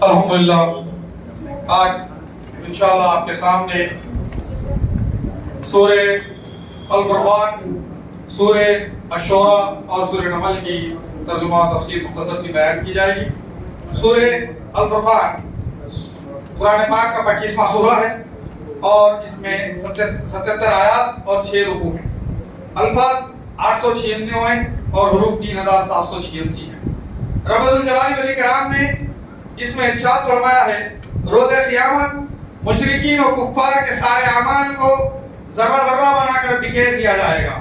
الحمدللہ آج انشاءاللہ آپ کے سامنے سورہ الفرقان، سورہ الشورى اور سورہ نمل کی ترجمہ تفسیر مختصر سی بیان کی جائے گی۔ سورہ الفرقان قرآن پاک کا 25واں سورہ ہے اور اس میں 77 آیات اور 6 رکوع ہیں۔ الفاظ 896 ہیں اور حروف 3786 ہیں۔ رب الجلال والاکرام نے اس میں ارشاد فرمایا ہے، روز قیامت مشرکین و کفار کے سارے اعمال کو ذرہ ذرہ بنا کر بکھیر دیا جائے گا۔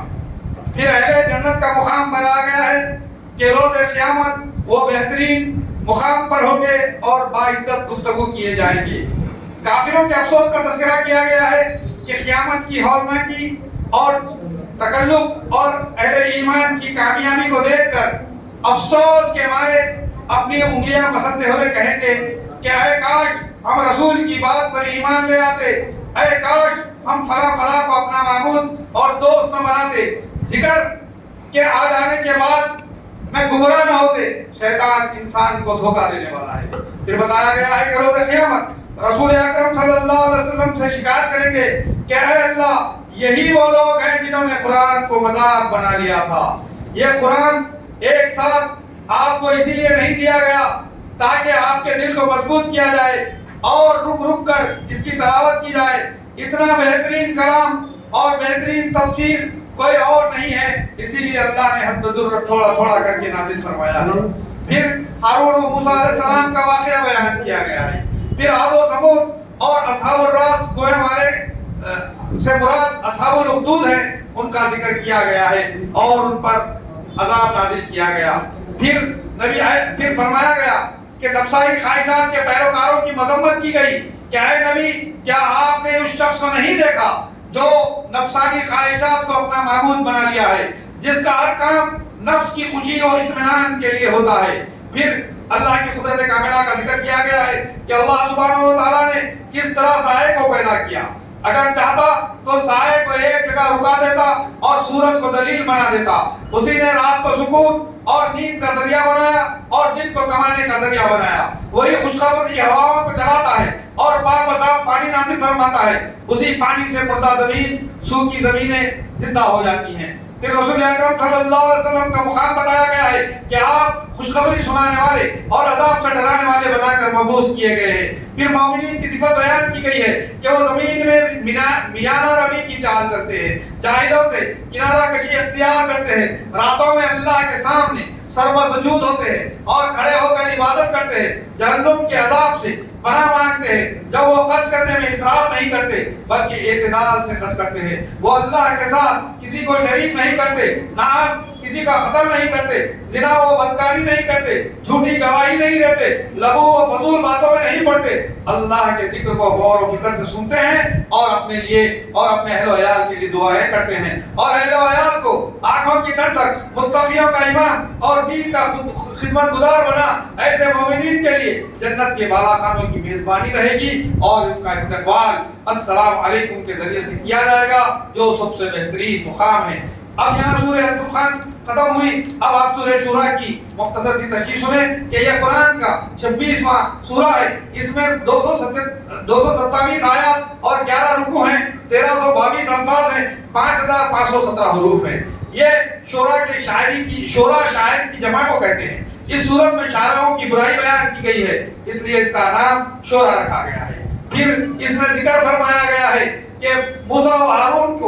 پھر اہل جنت کا مقام بتایا گیا ہے کہ روز قیامت وہ بہترین مقام پر ہوں گے اور باعزت گفتگو کیے جائیں گے۔ کافروں کے افسوس کا تذکرہ کیا گیا ہے کہ قیامت کی ہولناکی اور تکلف اور اہل ایمان کی کامیابی کو دیکھ کر افسوس کے مارے اپنی انگلیاں مسلتے ہوئے کہیں گے کہ اے کاش ہم رسول کی بات پر ایمان لے آتے، اے کاش ہم فلاں فلاں کو اپنا معبود اور دوست نہ بناتے، ذکر کے آ جانے کے بعد میں گمراہ نہ ہوتے۔ شیطان انسان کو دھوکہ دینے والا ہے۔ پھر بتایا گیا ہے کہ روز قیامت رسول اکرم صلی اللہ علیہ وسلم سے شکایت کریں گے کہ اے اللہ، یہی وہ لوگ ہیں جنہوں نے قرآن کو مذاق بنا لیا تھا۔ یہ قرآن ایک ساتھ آپ کو اسی لیے نہیں دیا گیا تاکہ آپ کے دل کو مضبوط کیا جائے اور رک رک کر اس کی تلاوت کی جائے۔ اتنا بہترین کلام اور بہترین تفسیر کوئی اور نہیں ہے، اسی لیے اللہ نے حسب ضرورت تھوڑا تھوڑا کر کے نازل فرمایا ہے۔ پھر ہارون و موسیٰ علیہ السلام کا واقعہ بیان کیا گیا ہے۔ پھر عاد و ثمود اور اصحاب الراس گوہے والے سے مراد اصحاب الاخدود ہیں، ان کا ذکر کیا گیا ہے اور ان پر عذاب نازل کیا گیا۔ پھر فرمایا گیا کہ نفسانی خواہشات کے پیروکاروں کی مذمت کی گئی کہ اے نبی، کیا آپ نے اس شخص کو نہیں دیکھا جو نفسانی خواہشات کو اپنا معبود بنا لیا ہے، جس کا ہر کام نفس کی خوشی اور اطمینان کے لیے ہوتا ہے۔ پھر اللہ کی قدرت کاملہ کا ذکر کیا گیا ہے کہ اللہ سبحانہ و تعالیٰ نے کس طرح سائے کو پیدا کیا۔ اگر چاہتا تو سائے کو ایک جگہ رکا دیتا اور سورج کو دلیل بنا دیتا۔ اسی نے رات کو سکون اور نیند کا ذریعہ بنایا اور دن کو کمانے کا ذریعہ بنایا۔ وہی خوشخبری ہواؤں کو چلاتا ہے اور پاک و صاف پانی نازل فرماتا ہے۔ اسی پانی سے مردہ زمین، سوکھی زمینیں زندہ ہو جاتی ہیں۔ پھر رسول اکرم صلی اللہ علیہ وسلم کا مقام بتایا گیا ہے کہ آپ خوشخبری سنانے والے اور عذاب سے ڈرانے والے بنا کر مبعوث کیے گئے ہیں۔ پھر مومنین کی صفت بیان کی گئی ہے کہ وہ زمین میں میانہ روی کی چال چلتے ہیں، جاہلوں سے کنارہ کشی اختیار کرتے ہیں، راتوں میں اللہ کے سامنے سرو سجود ہوتے ہیں اور کھڑے ہو کر عبادت کرتے ہیں، جہنم کے عذاب سے پناہ مانگتے ہیں، جب وہ خرچ کرنے میں اسراف نہیں کرتے بلکہ اعتدال سے خرچ کرتے ہیں۔ وہ اللہ کے ساتھ کسی کو شریک نہیں کرتے، نہ کسی کا قتل نہیں کرتے، زنا و بدکاری نہیں کرتے، جھوٹی گواہی نہیں دیتے، لغو و فضول باتوں میں نہیں پڑتے، اللہ کے ذکر کو غور و فکر سے سنتے ہیں اور اپنے لیے اور اپنے اہل و عیال کے لیے دعائیں کرتے ہیں، اور اہل و عیال کو آنکھوں کی ٹھنڈک، متقیوں کا امام اور دین کا خدمت گزار بنا۔ ایسے مومنین کے لیے جنت کے بالا خانوں کی میزبانی رہے گی اور ان کا استقبال السلام علیکم کے ذریعے سے کیا جائے گا، جو سب سے بہترین مقام ہے۔ اب یہاں سورہ الفرقان ختم ہوئی، اب آپ سورہ شورى کی مختصر سی تشریح سنیں کہ یہ قرآن کا 26واں سورہ ہے۔ اس میں 227 آیات اور 11 رکوع ہیں، 1322 الفاظ ہیں، 5517 حروف ہیں۔ یہ شورى کی شاعر کی جمع کو کہتے ہیں۔ اس صورت میں شاعروں کی برائی بیان کی گئی ہے، اس لیے اس کا نام شورى رکھا گیا ہے۔ پھر اس میں ذکر فرمایا گیا ہے کہ موسیٰ و ہارون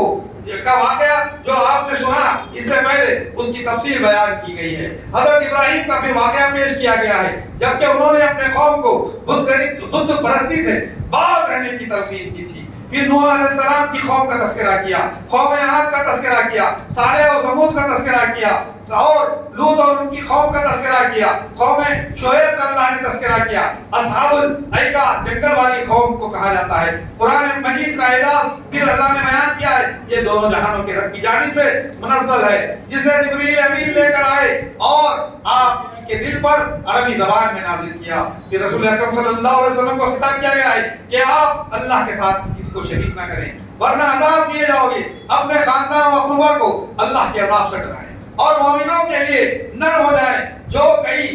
کا واقعہ جو آپ نے سنا اس سے پہلے اس کی تفصیل بیان کی گئی ہے۔ حضرت ابراہیم کا بھی واقعہ پیش کیا گیا ہے، جبکہ انہوں نے اپنے قوم کو بت پرستی سے باز رہنے کی تلقین کی تھی۔ پھر نوح علیہ السلام کی قوم کا تذکرہ کیا، قوم عاد کا تذکرہ کیا، صالح و ثمود کا تذکرہ کیا، اور لوط اور ان کی قوم کا تذکرہ کیا، قوم شعیب کا اللہ نے تذکرہ کیا۔ اصحاب الایکہ جنگل والی قوم کو کہا جاتا ہے۔ قرآن مجید کا اعجاز پھر اللہ نے بیان کیا ہے، یہ دونوں جہانوں کے رب کی جانب سے منزل ہے، جسے جبریل امین لے کر آئے اور آپ کے دل پر عربی زبان میں نازل کیا۔ پھر رسول اکرم صلی اللہ علیہ وسلم کو خطاب کیا گیا ہے کہ آپ اللہ کے ساتھ کسی کو شریک نہ کریں ورنہ عذاب دیے جاؤ گے۔ اپنے خاندان و اقربا کو اللہ کے عذاب سے ڈرائیں اور مومنوں کے لیے نرم ہو جائیں جو کئی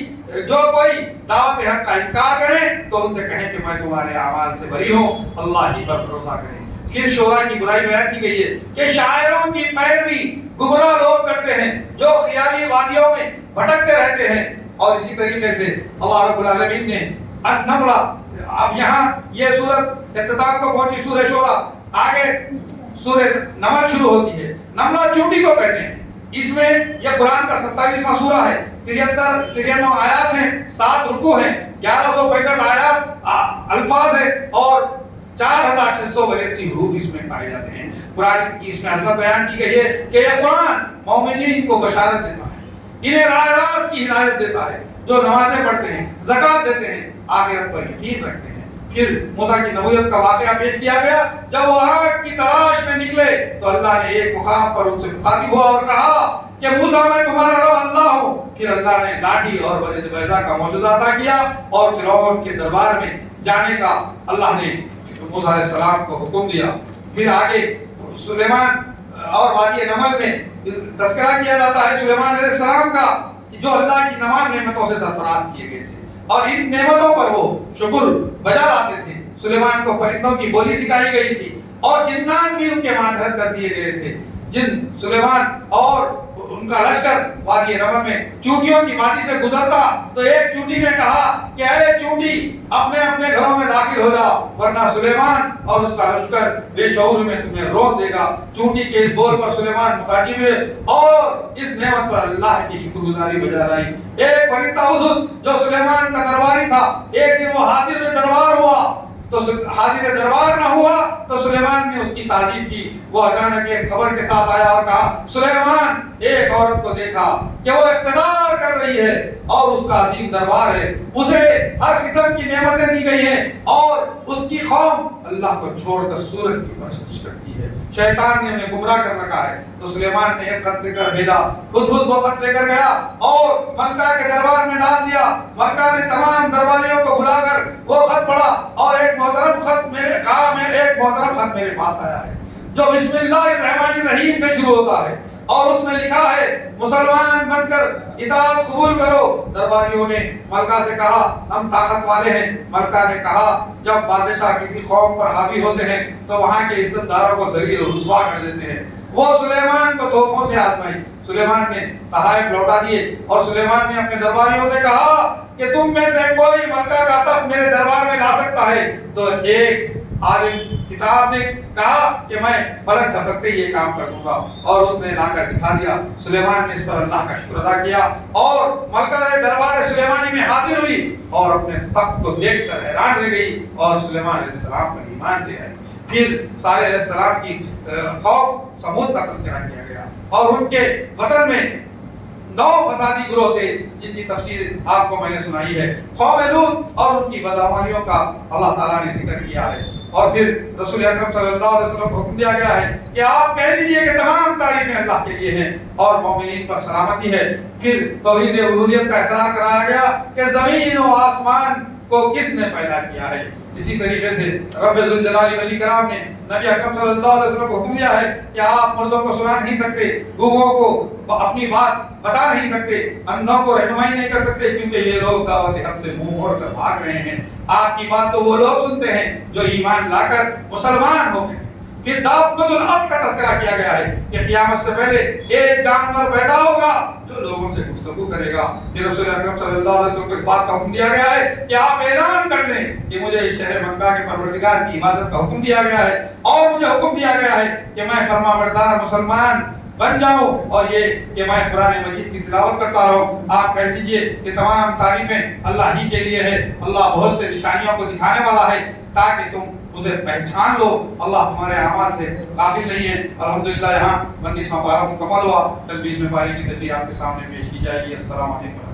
تو ان سے کہیں کہ میں تمہارے اعمال سے بری ہوں، اللہ ہی پر بھروسہ کریں۔ پھر شعراء کی برائی بیان کی گئی ہے کہ شاعروں کی پیروی گمراہ لوگ کرتے ہیں جو خیالی وادیوں میں بھٹکتے رہتے ہیں۔ اور اسی طریقے سے اللہ رب العالمین نے النملہ، اب یہاں یہ سورت اختتام کو پہنچی سورہ شعراء، آگے سورہ نمل شروع ہوتی ہے۔ نملہ چونٹی کو کہتے ہیں۔ اس میں یہ قرآن کا 27واں سورہ ہے، 93 آیات ہیں، 7 رکوع ہیں، 1165 آیات الفاظ ہیں اور 4682 حروف اس میں پائے جاتے ہیں۔ قرآن کی اس میں عظمت بیان کی گئی ہے کہ یہ قرآن مومنین کو بشارت دیتا ہے، انہیں راہ راست کی ہدایت دیتا ہے، جو نمازیں پڑھتے ہیں، زکوٰۃ دیتے ہیں، آخرت پر یقین رکھتے ہیں۔ پھر موسیٰ کی نبوت کا واقعہ پیش کیا گیا، جب وہ آگ کی تلاش میں نکلے تو اللہ نے ایک مقام پر ان سے مخاطب ہوا اور کہا کہ موسیٰ میں تمہارا رب اللہ ہوں۔ پھر اللہ نے لاٹھی اور برید بیضا کا معجزہ عطا کیا اور فرعون کے دربار میں جانے کا اللہ نے موسیٰ علیہ السلام کو حکم دیا۔ پھر آگے سلیمان اور وادی نمل میں تذکرہ کیا جاتا ہے سلیمان علیہ السلام کا، جو اللہ کی تمام نعمتوں سے سرفراز کیے گئے تھے اور ان نعمتوں پر وہ شکر بجا لاتے تھے۔ سلیمان کو پرندوں کی بولی سکھائی گئی تھی اور جنات بھی ان کے ماتحت کر دیے گئے تھے۔ جن سلیمان اور ان کا لشکر وادی نمل میں چونٹیوں کی وادی سے گزرتا تو ایک چونٹی نے کہا کہ اے چونٹی اپنے اپنے گھروں میں داخل ہو جاؤ، ورنہ سلیمان اور اس کا لشکر بے شعور میں تمہیں رون دے گا۔ چونٹی کے اس بول پر سلیمان متعجب ہوئے اور اس نعمت پر اللہ کی شکر گزاری بجا لائی۔ ایک پرندہ ہدہد جو سلیمان کا درباری تھا، ایک دن وہ حاضر دربار ہوا تو حاضر دربار نہ ہوا تو سلیمان نے اس کی تعجب کی۔ وہ اچانک ایک خبر کے ساتھ آیا اور کہا سلیمان ایک عورت کو دیکھا کہ وہ اقتدار کر رہی ہے اور اس کا عظیم دربار ہے، اسے ہر قسم کی نعمتیں دی گئی ہیں اور اس کی قوم اللہ کو چھوڑ کر سورج کی پرستش کرتی ہے، شیطان نے انہیں گمراہ کر رکھا ہے۔ تو سلیمان نے ایک خط دے کر بھیجا، ہدہد وہ خط لے کر گیا اور ملکہ کے دربار میں ڈال دیا۔ ملکہ نے تمام درباریوں کو بلا کر وہ خط پڑھا اور ایک محترم خط میرے پاس آیا ہے جو بسم اللہ الرحمن الرحیم سے شروع ہوتا ہے اور اس میں لکھا ہے مسلمان بن کر اطاعت قبول کرو۔ درباریوں نے ملکہ سے کہا ہم طاقت والے ہیں۔ ملکہ نے کہا جب بادشاہ کسی قوم پر حاوی ہوتے ہیں تو وہاں کے عزت داروں کو ذلیل و رسوا کر دیتے ہیں۔ وہ سلیمان کو تحفوں سے آزمائی، سلیمان نے تحائف لوٹا دیے اور سلیمان نے اپنے درباریوں سے کہا کہ تم میں سے کوئی ملکہ کا تخت میرے دربار میں لا سکتا ہے؟ تو ایک عالم کتاب نے کہا کہ میں پلک جھپکتے ہی یہ کام کر دوں گا، اور اس نے لا کر دکھا دیا۔ سلیمان نے اس پر اللہ کا شکر ادا کیا اور ملکہ دربار سلیمانی میں حاضر ہوئی اور اپنے تخت کو دیکھ کر حیران رہ گئی اور سلیمان علیہ السلام پر ایمان لے آئی۔ پھر صالح علیہ السلام کی قوم سمود کا تذکرہ کیا گیا اور ان کے وطن میں 9 فسادی گروہ تھے جن کی تفسیر آپ کو میں نے سنائی ہے۔ قوم لوط اور ان کی بدعمالیوں کا اللہ تعالیٰ نے ذکر کیا ہے۔ اور پھر رسول اکرم صلی اللہ علیہ وسلم کو حکم دیا گیا ہے کہ آپ کہہ دیجئے کہ تمام تعریفیں اللہ کے لیے ہیں اور مومنین پر سلامتی ہے۔ پھر توحید الوہیت کا اقرار کرایا گیا کہ زمین و آسمان کو کس نے پیدا کیا ہے۔ اسی طریقے سے رب ذوالجلال والاکرام نے نبی اکرم صلی اللہ علیہ وسلم کو حکم دیا ہے کہ آپ مردوں کو سنا نہیں سکتے، گونگوں کو اپنی بات بتا نہیں سکتے، اندھوں کو رہنمائی نہیں کر سکتے، کیونکہ یہ لوگ دعوت حق سے منہ موڑ کر بھاگ رہے ہیں۔ آپ کی بات تو وہ لوگ سنتے ہیں جو ایمان لا کر مسلمان ہو گئے۔ پھر دابۃ الارض کا تذکرہ کیا گیا ہے کہ قیامت سے پہلے ایک جانور پیدا ہوگا جو لوگوں سے گفتگو کرے گا۔ پھر رسول اکرم صلی اللہ علیہ وسلم کو اس بات کا حکم دیا گیا ہے کہ آپ اعلان کر دیں کہ مجھے اس شہر مکہ کے پروردگار کی عبادت کا حکم دیا گیا ہے اور مجھے حکم دیا گیا ہے کہ میں فرما بردار مسلمان بن جاؤں اور یہ کہ میں قرآن مجید کی تلاوت کرتا رہوں۔ آپ کہہ دیجئے کہ تمام تعریفیں اللہ ہی کے لیے ہے، اللہ بہت سے نشانیوں کو دکھانے والا ہے تاکہ تم اسے پہچان لو، اللہ تمہارے اعمال سے غافل نہیں ہے۔ الحمدللہ یہاں 29واں پارہ مکمل ہوا، کل 20ویں پارے کی تشریح آپ کے سامنے پیش کی جائے گی۔ السلام علیکم۔